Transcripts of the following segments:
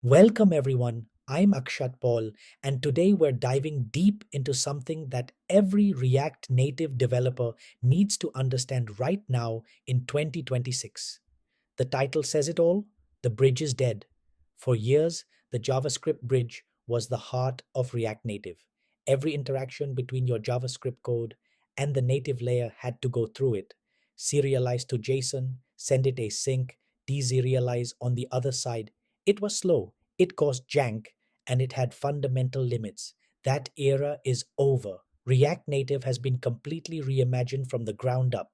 Welcome everyone. I'm Akshat Paul, and today we're diving deep into something that every React Native developer needs to understand right now in 2026. The title says it all: the bridge is dead. For years, the JavaScript bridge was the heart of React Native. Every interaction between your JavaScript code and the native layer had to go through it. Serialize to JSON, send it async, deserialize on the other side. It was slow, it caused jank, and it had fundamental limits. That era is over. React Native has been completely reimagined from the ground up.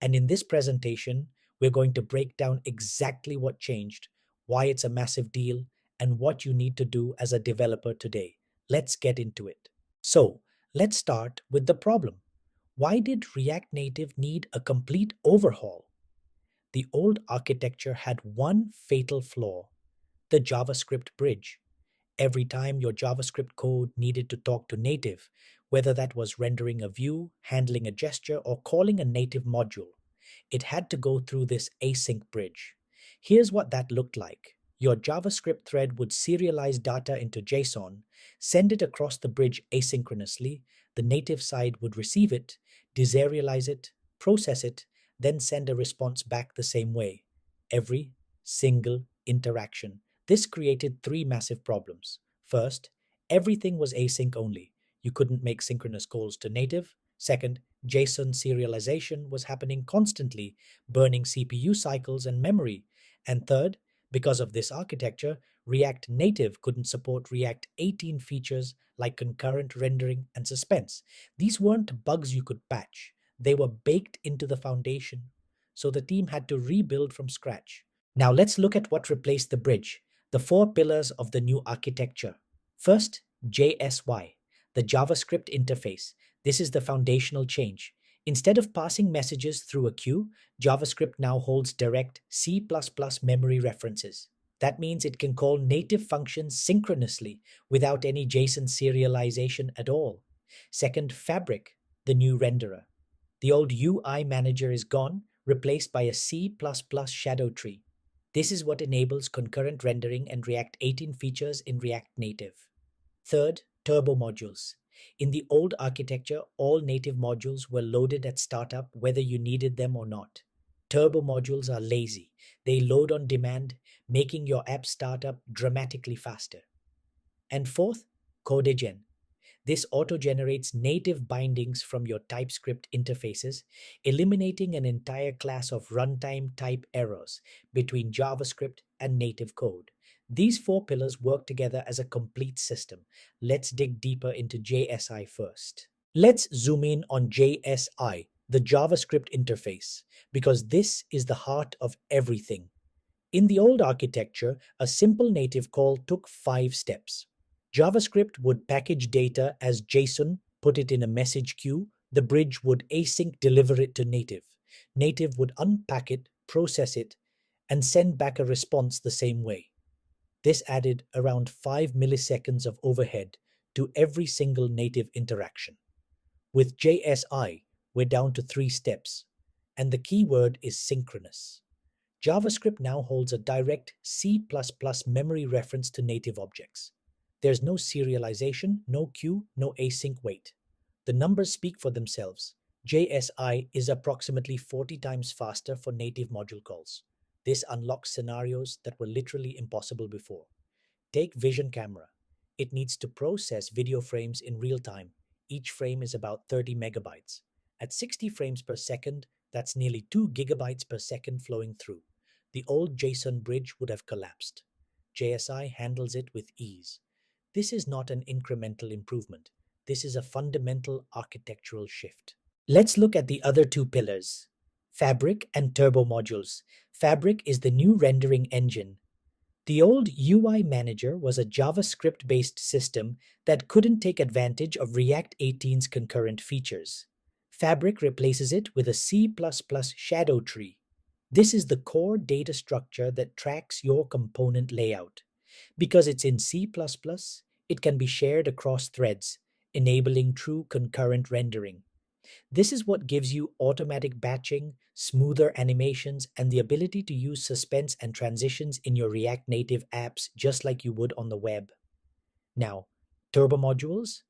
And in this presentation, we're going to break down exactly what changed, why it's a massive deal, and what you need to do as a developer today. Let's get into it. So, let's start with the problem. Why did React Native need a complete overhaul? The old architecture had one fatal flaw: the JavaScript bridge. Every time your JavaScript code needed to talk to native, whether that was rendering a view, handling a gesture, or calling a native module, it had to go through this async bridge. Here's what that looked like. Your JavaScript thread would serialize data into JSON, send it across the bridge asynchronously, the native side would receive it, deserialize it, process it, then send a response back the same way. Every single interaction. This created three massive problems. First, everything was async only. You couldn't make synchronous calls to native. Second, JSON serialization was happening constantly, burning CPU cycles and memory. And third, because of this architecture, React Native couldn't support React 18 features like concurrent rendering and suspense. These weren't bugs you could patch, they were baked into the foundation. So the team had to rebuild from scratch. Now let's look at what replaced the bridge, the four pillars of the new architecture. First, JSY, the JavaScript interface. This is the foundational change. Instead of passing messages through a queue, JavaScript now holds direct C++ memory references. That means it can call native functions synchronously without any JSON serialization at all. Second, Fabric, the new renderer. The old UI manager is gone, replaced by a C++ shadow tree. This is what enables concurrent rendering and React 18 features in React Native. Third, TurboModules. In the old architecture, all native modules were loaded at startup whether you needed them or not. TurboModules are lazy. They load on demand, making your app startup dramatically faster. And fourth, Codegen. This auto-generates native bindings from your TypeScript interfaces, eliminating an entire class of runtime type errors between JavaScript and native code. These four pillars work together as a complete system. Let's dig deeper into JSI first. Let's zoom in on JSI, the JavaScript interface, because this is the heart of everything. In the old architecture, a simple native call took 5 steps. JavaScript would package data as JSON, put it in a message queue. The bridge would async deliver it to native. Native would unpack it, process it, and send back a response the same way. This added around 5 milliseconds of overhead to every single native interaction. With JSI, we're down to 3 steps, and the keyword is synchronous. JavaScript now holds a direct C++ memory reference to native objects. There's no serialization, no queue, no async wait. The numbers speak for themselves. JSI is approximately 40 times faster for native module calls. This unlocks scenarios that were literally impossible before. Take Vision Camera. It needs to process video frames in real time. Each frame is about 30 megabytes. At 60 frames per second, that's nearly 2 gigabytes per second flowing through. The old JSON bridge would have collapsed. JSI handles it with ease. This is not an incremental improvement. This is a fundamental architectural shift. Let's look at the other two pillars, Fabric and TurboModules. Fabric is the new rendering engine. The old UI Manager was a JavaScript-based system that couldn't take advantage of React 18's concurrent features. Fabric replaces it with a C++ shadow tree. This is the core data structure that tracks your component layout. Because it's in C++, it can be shared across threads, enabling true concurrent rendering. This is what gives you automatic batching, smoother animations, and the ability to use suspense and transitions in your React Native apps just like you would on the web. Now, TurboModules.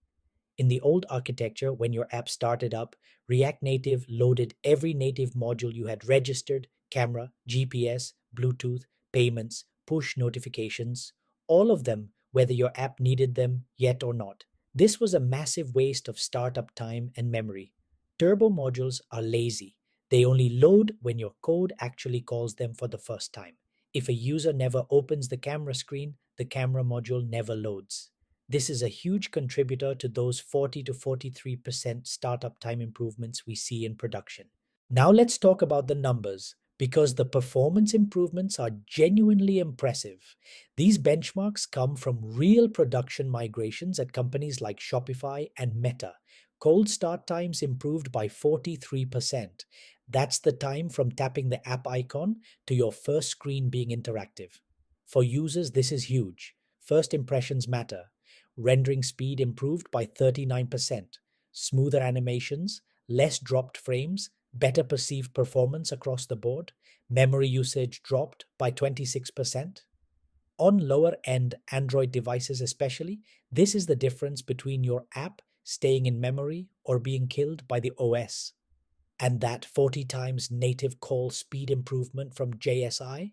In the old architecture, when your app started up, React Native loaded every native module you had registered: camera, GPS, Bluetooth, payments, push notifications, all of them, whether your app needed them yet or not. This was a massive waste of startup time and memory. Turbo modules are lazy. They only load when your code actually calls them for the first time. If a user never opens the camera screen, the camera module never loads. This is a huge contributor to those 40 to 43% startup time improvements we see in production. Now let's talk about the numbers, because the performance improvements are genuinely impressive. These benchmarks come from real production migrations at companies like Shopify and Meta. Cold start times improved by 43%. That's the time from tapping the app icon to your first screen being interactive. For users, this is huge. First impressions matter. Rendering speed improved by 39%, smoother animations, less dropped frames, better perceived performance across the board, memory usage dropped by 26%. On lower end Android devices, especially, this is the difference between your app staying in memory or being killed by the OS. And that 40 times native call speed improvement from JSI?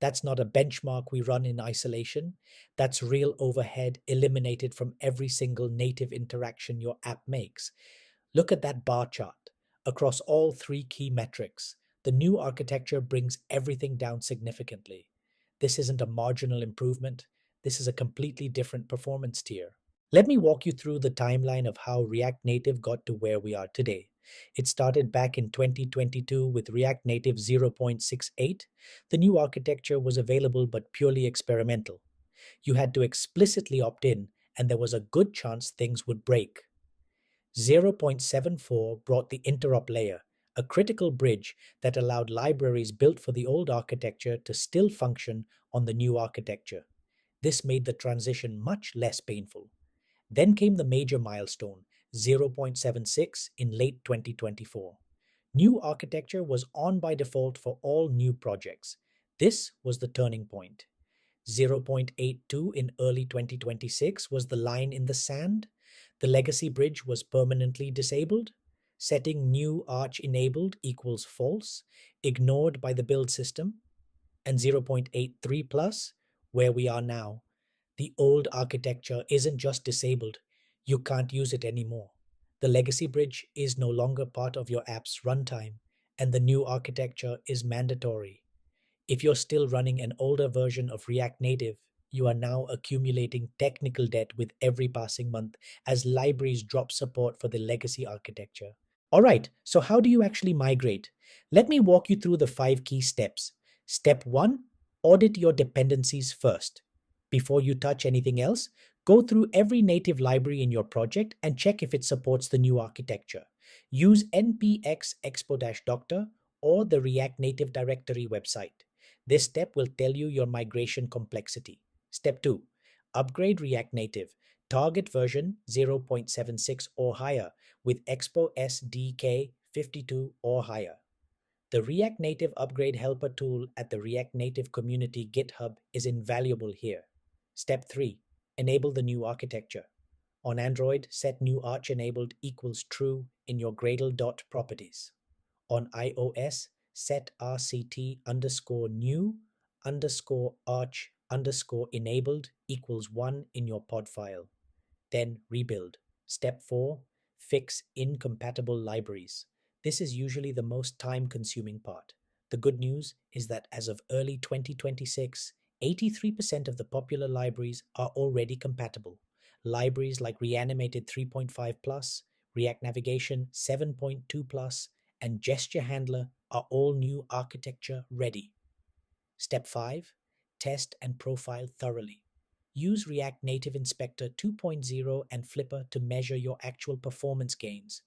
That's not a benchmark we run in isolation. That's real overhead eliminated from every single native interaction your app makes. Look at that bar chart. Across all three key metrics, the new architecture brings everything down significantly. This isn't a marginal improvement. This is a completely different performance tier. Let me walk you through the timeline of how React Native got to where we are today. It started back in 2022 with React Native 0.68. The new architecture was available but purely experimental. You had to explicitly opt in, and there was a good chance things would break. 0.74 brought the interop layer, a critical bridge that allowed libraries built for the old architecture to still function on the new architecture. This made the transition much less painful. Then came the major milestone, 0.76 in late 2024. New architecture was on by default for all new projects. This was the turning point. 0.82 in early 2026 was the line in the sand. The legacy bridge was permanently disabled. Setting new Arch enabled equals false, ignored by the build system. And 0.83 plus, where we are now. The old architecture isn't just disabled, you can't use it anymore. The legacy bridge is no longer part of your app's runtime, and the new architecture is mandatory. If you're still running an older version of React Native, you are now accumulating technical debt with every passing month as libraries drop support for the legacy architecture. Alright, so how do you actually migrate? Let me walk you through the 5 key steps. Step 1, audit your dependencies first. Before you touch anything else, go through every native library in your project and check if it supports the new architecture. Use npx expo-doctor or the React Native directory website. This step will tell you your migration complexity. Step 2. Upgrade React Native. Target version 0.76 or higher with Expo SDK 52 or higher. The React Native Upgrade Helper tool at the React Native Community GitHub is invaluable here. Step 3. Enable the new architecture. On Android, set new Arch enabled equals true in your Gradle.properties. On iOS, set rct underscore new underscore arch underscore enabled equals 1 in your pod file. Then rebuild. Step 4. Fix incompatible libraries. This is usually the most time-consuming part. The good news is that as of early 2026, 83% of the popular libraries are already compatible. Libraries like Reanimated 3.5 Plus, React Navigation 7.2 Plus, and Gesture Handler are all new architecture ready. Step 5. Test and profile thoroughly. Use React Native Inspector 2.0 and Flipper to measure your actual performance gains.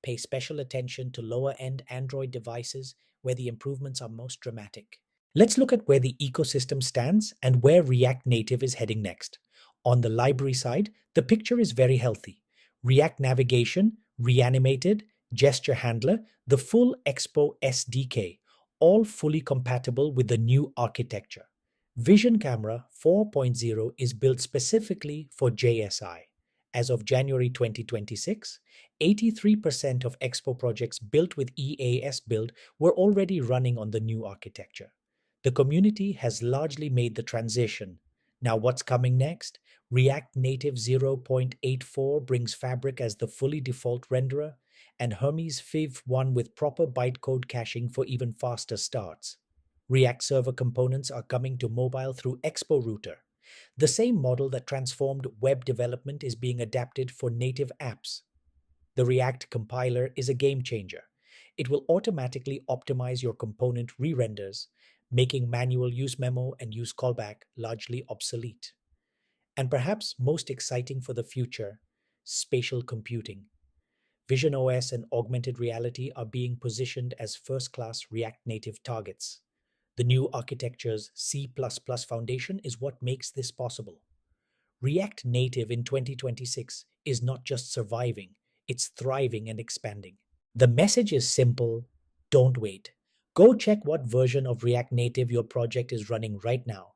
Pay special attention to lower-end Android devices where the improvements are most dramatic. Let's look at where the ecosystem stands and where React Native is heading next. On the library side, the picture is very healthy. React Navigation, Reanimated, gesture handler, the full Expo SDK, all fully compatible with the new architecture. Vision Camera 4.0 is built specifically for JSI. As of January 2026, 83% of Expo projects built with EAS build were already running on the new architecture. The community has largely made the transition. Now, what's coming next? React Native 0.84 brings Fabric as the fully default renderer, and Hermes Fiv 1 with proper bytecode caching for even faster starts. React Server components are coming to mobile through Expo Router. The same model that transformed web development is being adapted for native apps. The React compiler is a game changer. It will automatically optimize your component re-renders, making manual use memo and use callback largely obsolete. And perhaps most exciting for the future, spatial computing. Vision OS and augmented reality are being positioned as first-class React Native targets. The new architecture's C++ foundation is what makes this possible. React Native in 2026 is not just surviving, it's thriving and expanding. The message is simple: don't wait. Go check what version of React Native your project is running right now.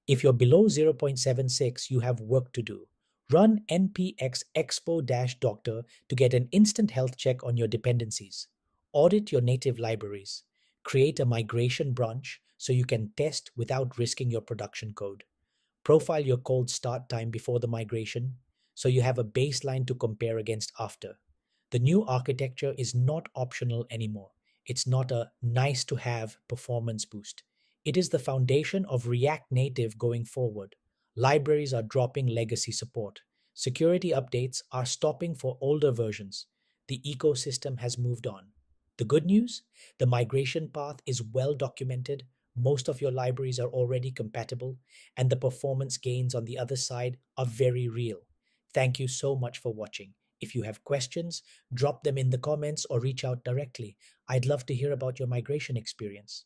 If you're below 0.76, you have work to do. Run npx expo-doctor to get an instant health check on your dependencies. Audit your native libraries. Create a migration branch so you can test without risking your production code. Profile your cold start time before the migration so you have a baseline to compare against after. The new architecture is not optional anymore. It's not a nice to have performance boost. It is the foundation of React Native going forward. Libraries are dropping legacy support. Security updates are stopping for older versions. The ecosystem has moved on. The good news? The migration path is well documented. Most of your libraries are already compatible, and the performance gains on the other side are very real. Thank you so much for watching. If you have questions, drop them in the comments or reach out directly. I'd love to hear about your migration experience.